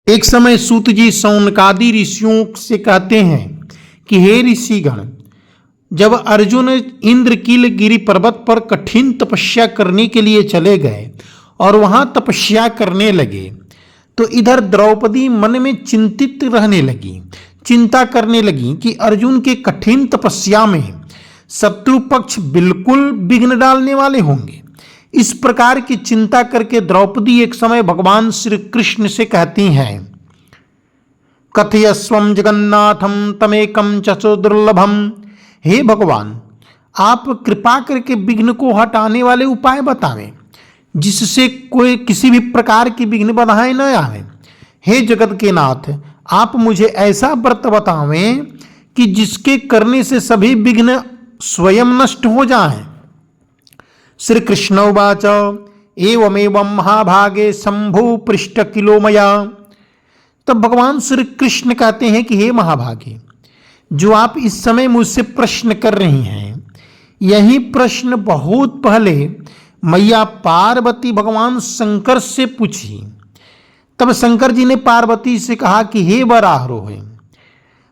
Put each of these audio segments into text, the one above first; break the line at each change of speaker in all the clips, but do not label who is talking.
एक समय सूत जी शौनकादि ऋषियों से कहते हैं कि हे ऋषिगण, जब अर्जुन इंद्रकील गिरि पर्वत पर कठिन तपस्या करने के लिए चले गए और वहां तपस्या करने लगे तो इधर द्रौपदी मन में चिंतित रहने लगी, चिंता करने लगी कि अर्जुन के कठिन तपस्या में शत्रु पक्ष बिल्कुल विघ्न डालने वाले होंगे। इस प्रकार की चिंता करके द्रौपदी एक समय भगवान श्री कृष्ण से कहती हैं, कथयस्वम जगन्नाथम तमेकम च दुर्लभम। हे भगवान, आप कृपा करके विघ्न को हटाने वाले उपाय बतावें जिससे कोई किसी भी प्रकार की विघ्न बाधाएं न आवे। हे जगत के नाथ, आप मुझे ऐसा व्रत बतावें कि जिसके करने से सभी विघ्न स्वयं नष्ट हो जाएं। श्री कृष्ण उवाच एवमेवं महाभागे शंभु पृष्ठ किलो मया। तब भगवान श्री कृष्ण कहते हैं कि हे महाभागे, जो आप इस समय मुझसे प्रश्न कर रही हैं, यही प्रश्न बहुत पहले मैया पार्वती भगवान शंकर से पूछी। तब शंकर जी ने पार्वती से कहा कि हे वरारोहे,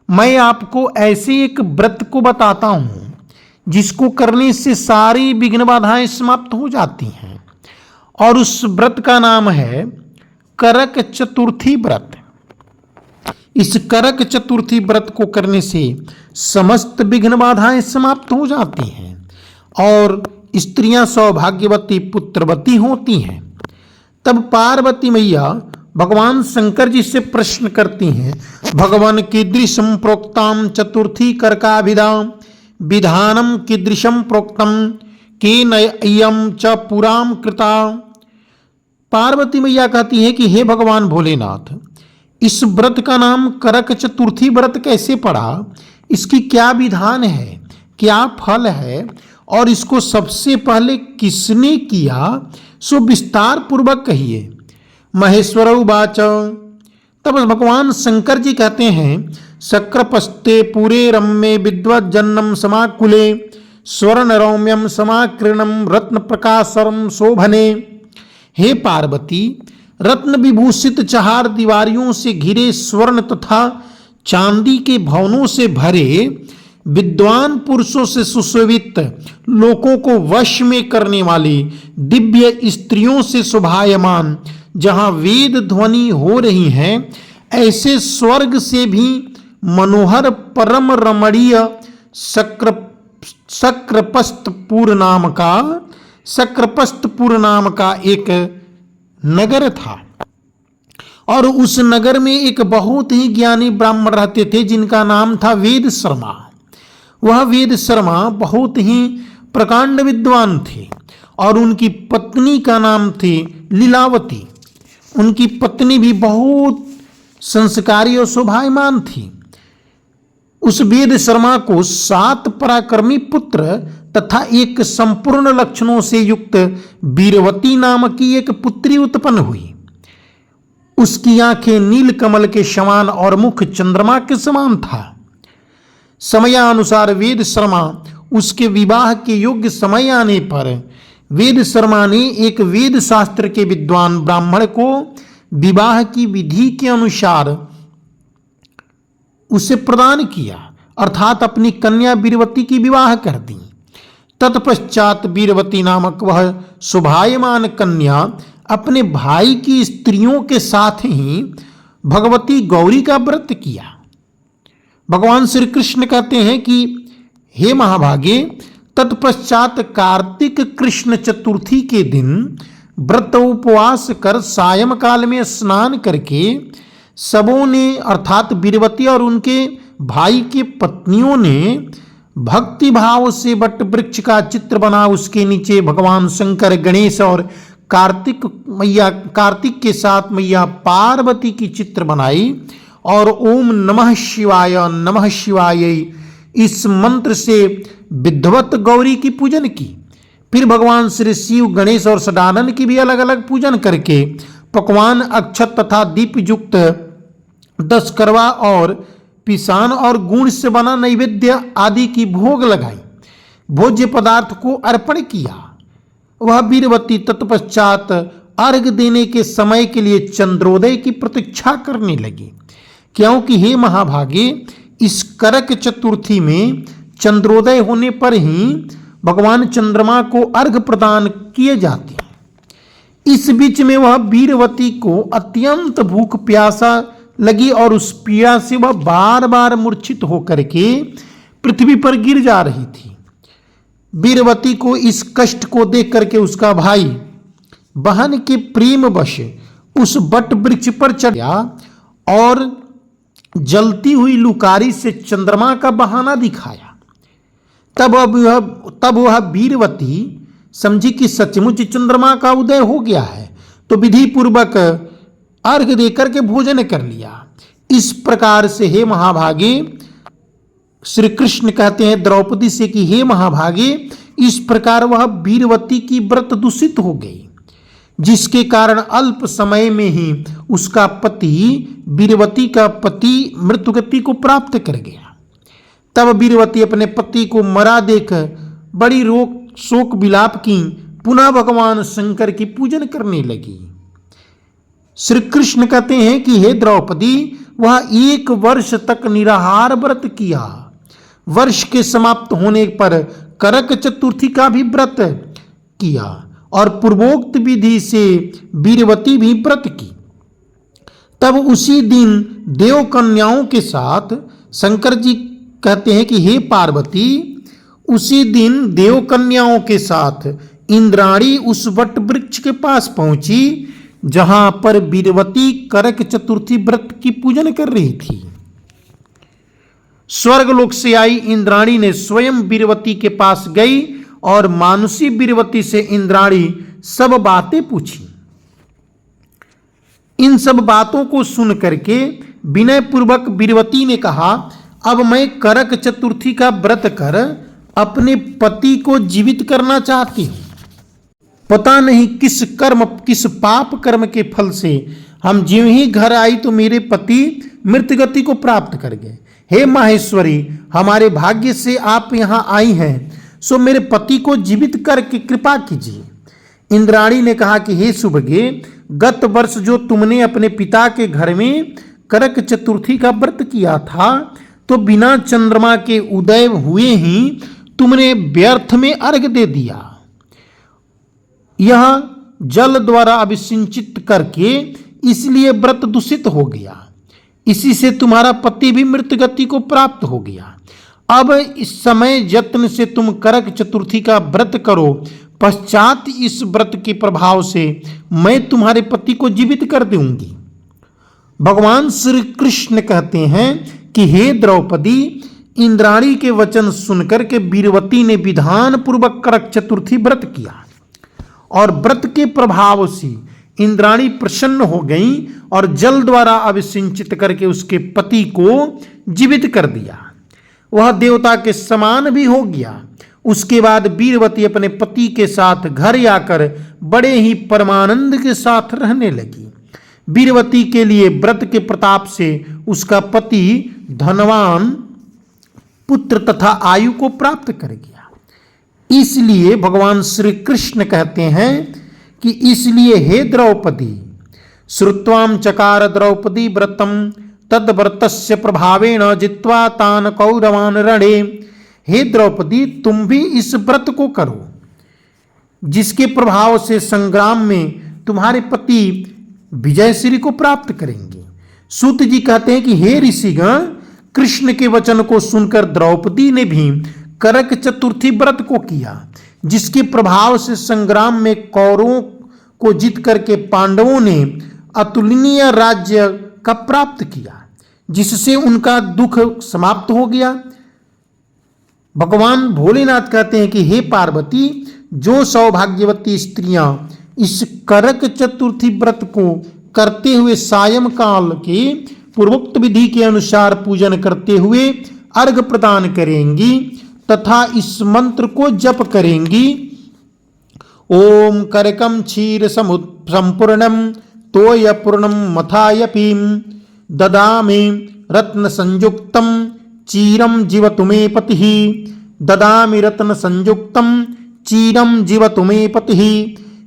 मैं आपको ऐसे एक व्रत को बताता हूं जिसको करने से सारी विघ्न बाधाएं समाप्त हो जाती हैं, और उस व्रत का नाम है करक चतुर्थी व्रत। इस करक चतुर्थी व्रत को करने से समस्त विघ्न बाधाएं समाप्त हो जाती हैं और स्त्रियां सौभाग्यवती पुत्रवती होती हैं। तब पार्वती मैया भगवान शंकर जी से प्रश्न करती हैं, भगवान कीदृशम प्रोक्ताम चतुर्थी करकाभिधाम विधानम कीदृशम प्रोक्तम केन अयम च पुराम कृता। पार्वती मैया कहती है कि हे भगवान भोलेनाथ, इस व्रत का नाम करक चतुर्थी व्रत कैसे पड़ा, इसकी क्या विधान है, क्या फल है, और इसको सबसे पहले किसने किया, सो विस्तार पूर्वक कहिए। महेश्वर उवाच। तब भगवान शंकर जी कहते हैं, शक्रपस्ते पूरे रम्ये विद्वज्जन्नम समाकुले स्वर्ण रौम्यम समाकृणम रत्न प्रकाशरम शोभने। हे पार्वती, रत्न विभूषित चार दीवारियों से घिरे स्वर्ण तथा चांदी के भवनों से भरे विद्वान पुरुषों से सुशोभित लोगों को वश में करने वाली दिव्य स्त्रियों से शोभायमान, जहां वेद ध्वनि हो रही है, ऐसे स्वर्ग से भी मनोहर परम रमणीय शक्रपस्तपुर नाम का एक नगर था, और उस नगर में एक बहुत ही ज्ञानी ब्राह्मण रहते थे जिनका नाम था वेद शर्मा। वह वेद शर्मा बहुत ही प्रकांड विद्वान थे और उनकी पत्नी का नाम थी लीलावती। उनकी पत्नी भी बहुत संस्कारी और शोभायमान थी। उस वेद शर्मा को 7 पराक्रमी पुत्र तथा एक संपूर्ण लक्षणों से युक्त वीरवती नाम की एक पुत्री उत्पन्न हुई। उसकी आंखें नील कमल के समान और मुख चंद्रमा के समान था। समयानुसार वेद शर्मा उसके विवाह के योग्य समय आने पर वेद शर्मा ने एक वेद शास्त्र के विद्वान ब्राह्मण को विवाह की विधि के अनुसार उसे प्रदान किया, अर्थात अपनी कन्या वीरवती की विवाह कर दी। तत्पश्चात वीरवती नामक वह शोभायमान कन्या अपने भाई की स्त्रियों के साथ ही भगवती गौरी का व्रत किया। भगवान श्री कृष्ण कहते हैं कि हे महाभागे, तत्पश्चात कार्तिक कृष्ण चतुर्थी के दिन व्रत उपवास कर सायं काल में स्नान करके सबों ने, अर्थात वीरवती और उनके भाई के पत्नियों ने भक्ति भाव से वट वृक्ष का चित्र बना उसके नीचे भगवान शंकर, गणेश और कार्तिक के साथ मैया पार्वती की चित्र बनाई और ओम नमः शिवाय इस मंत्र से विद्वत गौरी की पूजन की। फिर भगवान श्री शिव, गणेश और सदानंद की भी अलग अलग पूजन करके पकवान, अक्षत तथा दीप युक्त 10 करवा और पिसान और गुण से बना नैवेद्य आदि की भोग लगाई, भोज्य पदार्थ को अर्पण किया। वह वीरवती तत्पश्चात अर्घ देने के समय के लिए चंद्रोदय की प्रतीक्षा करने लगी, क्योंकि हे महाभागे, इस करक चतुर्थी में चंद्रोदय होने पर ही भगवान चंद्रमा को अर्घ प्रदान किए जाते हैं। इस बीच में वह वीरवती को अत्यंत भूख प्यासा लगी और उस पीड़ा से वह बार बार मूर्छित होकर के पृथ्वी पर गिर जा रही थी। वीरवती को इस कष्ट को देख करके उसका भाई बहन के प्रेम वश उस वट वृक्ष पर चढ़ा और जलती हुई लुकारी से चंद्रमा का बहाना दिखाया। तब वह वीरवती समझी कि सचमुच चंद्रमा का उदय हो गया है, तो विधि पूर्वक अर्घ देकर के भोजन कर लिया। इस प्रकार से हे महाभागे, श्री कृष्ण कहते हैं द्रौपदी से कि हे महाभागे, इस प्रकार वह वीरवती की व्रत दूषित हो गई, जिसके कारण अल्प समय में ही उसका पति, वीरवती का पति, मृत्युगति को प्राप्त कर गया। तब वीरवती अपने पति को मरा देख बड़ी शोक विलाप की पुनः भगवान शंकर की पूजन करने लगी। श्री कृष्ण कहते हैं कि हे द्रौपदी, वह 1 वर्ष तक निराहार व्रत किया। वर्ष के समाप्त होने पर करक चतुर्थी का भी व्रत किया और पूर्वोक्त विधि से वीरवती भी व्रत की। तब उसी दिन देव कन्याओं के साथ शंकर जी कहते हैं कि हे पार्वती, उसी दिन देव कन्याओं के साथ इंद्राणी उस वट वृक्ष के पास पहुंची जहां पर वीरवती करक चतुर्थी व्रत की पूजन कर रही थी। स्वर्गलोक से आई इंद्राणी ने स्वयं वीरवती के पास गई और मानुषी वीरवती से इंद्राणी सब बातें पूछी। इन सब बातों को सुन करके विनय पूर्वक वीरवती ने कहा, अब मैं करक चतुर्थी का व्रत कर अपने पति को जीवित करना चाहती हूं। पता नहीं किस पाप कर्म के फल से हम ज्यों ही घर आई तो मेरे पति मृत्युगति को प्राप्त कर गए। हे माहेश्वरी, हमारे भाग्य से आप यहां आई हैं, सो मेरे पति को जीवित करके कृपा कीजिए। इंद्राणी ने कहा कि हे सुभगे, गत वर्ष जो तुमने अपने पिता के घर में करक चतुर्थी का व्रत किया था, तो बिना चंद्रमा के उदय हुए ही तुमने व्यर्थ में अर्घ दे दिया। यह जल द्वारा अभिसिंचित करके इसलिए व्रत दूषित हो गया। इसी से तुम्हारा पति भी मृत्युगति को प्राप्त हो गया। अब इस समय यत्न से तुम करक चतुर्थी का व्रत करो, पश्चात इस व्रत के प्रभाव से मैं तुम्हारे पति को जीवित कर दूंगी। भगवान श्री कृष्ण कहते हैं कि हे द्रौपदी, इंद्राणी के वचन सुनकर के वीरवती ने विधान पूर्वक करक चतुर्थी व्रत किया और व्रत के प्रभाव से इंद्राणी प्रसन्न हो गई और जल द्वारा अभिसिंचित करके उसके पति को जीवित कर दिया। वह देवता के समान भी हो गया। उसके बाद वीरवती अपने पति के साथ घर आकर बड़े ही परमानंद के साथ रहने लगी। वीरवती के लिए व्रत के प्रताप से उसका पति धनवान पुत्र तथा आयु को प्राप्त कर गया। इसलिए भगवान श्री कृष्ण कहते हैं कि इसलिए हे द्रौपदी, श्रुत्वाम चकार द्रौपदी व्रतम तद व्रतस्य प्रभावेण जित्वा तान कौरवान रणे। हे द्रौपदी, तुम भी इस व्रत को करो, जिसके प्रभाव से संग्राम में तुम्हारे पति विजयश्री को प्राप्त करेंगे। सूत जी कहते हैं कि हे ऋषिगण, कृष्ण के वचन को सुनकर द्रौपदी ने भी करक चतुर्थी व्रत को किया, जिसके प्रभाव से संग्राम में कौरवों को जीत करके पांडवों ने अतुलनीय राज्य का प्राप्त किया, जिससे उनका दुख समाप्त हो गया। भगवान भोलेनाथ कहते हैं कि हे पार्वती, जो सौभाग्यवती स्त्रियां इस करक चतुर्थी व्रत को करते हुए सायंकाल के पूर्वोक्त विधि के अनुसार पूजन करते हुए अर्घ प्रदान करेंगी तथा इस मंत्र को जप करेंगी, ओम करकम क्षीर संपूर्णम तोय पूर्णम मथाय पीम ददामि रत्न संयुक्तम चीरम जीवतु मे पतिः, ददामि रत्न संयुक्तम चीरम जीवतु मे पतिः।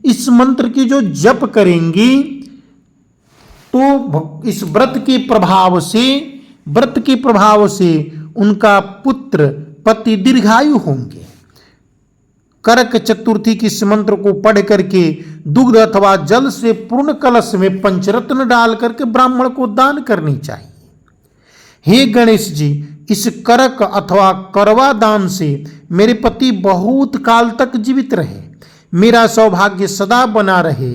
इस मंत्र की जो जप करेंगी तो इस व्रत के प्रभाव से उनका पुत्र पति दीर्घायु होंगे। करक चतुर्थी के इस मंत्र को पढ़ करके दुग्ध अथवा जल से पूर्ण कलश में पंचरत्न डाल करके ब्राह्मण को दान करनी चाहिए। हे गणेश जी, इस करक अथवा करवा दान से मेरे पति बहुत काल तक जीवित रहे, मेरा सौभाग्य सदा बना रहे,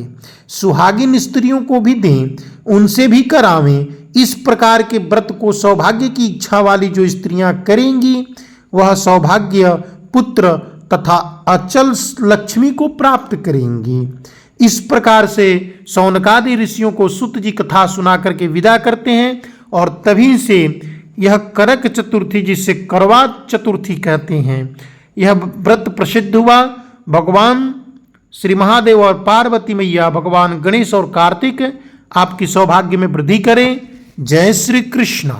सुहागिन स्त्रियों को भी दें, उनसे भी करावें। इस प्रकार के व्रत को सौभाग्य की इच्छा वाली जो स्त्रियां करेंगी वह सौभाग्य, पुत्र तथा अचल लक्ष्मी को प्राप्त करेंगी। इस प्रकार से शौनकादि ऋषियों को सूत जी कथा सुना करके विदा करते हैं और तभी से यह करक चतुर्थी, जिसे करवा चतुर्थी कहते हैं, यह व्रत प्रसिद्ध हुआ। भगवान श्री महादेव और पार्वती मैया, भगवान गणेश और कार्तिक आपकी सौभाग्य में वृद्धि करें। जय श्री कृष्ण।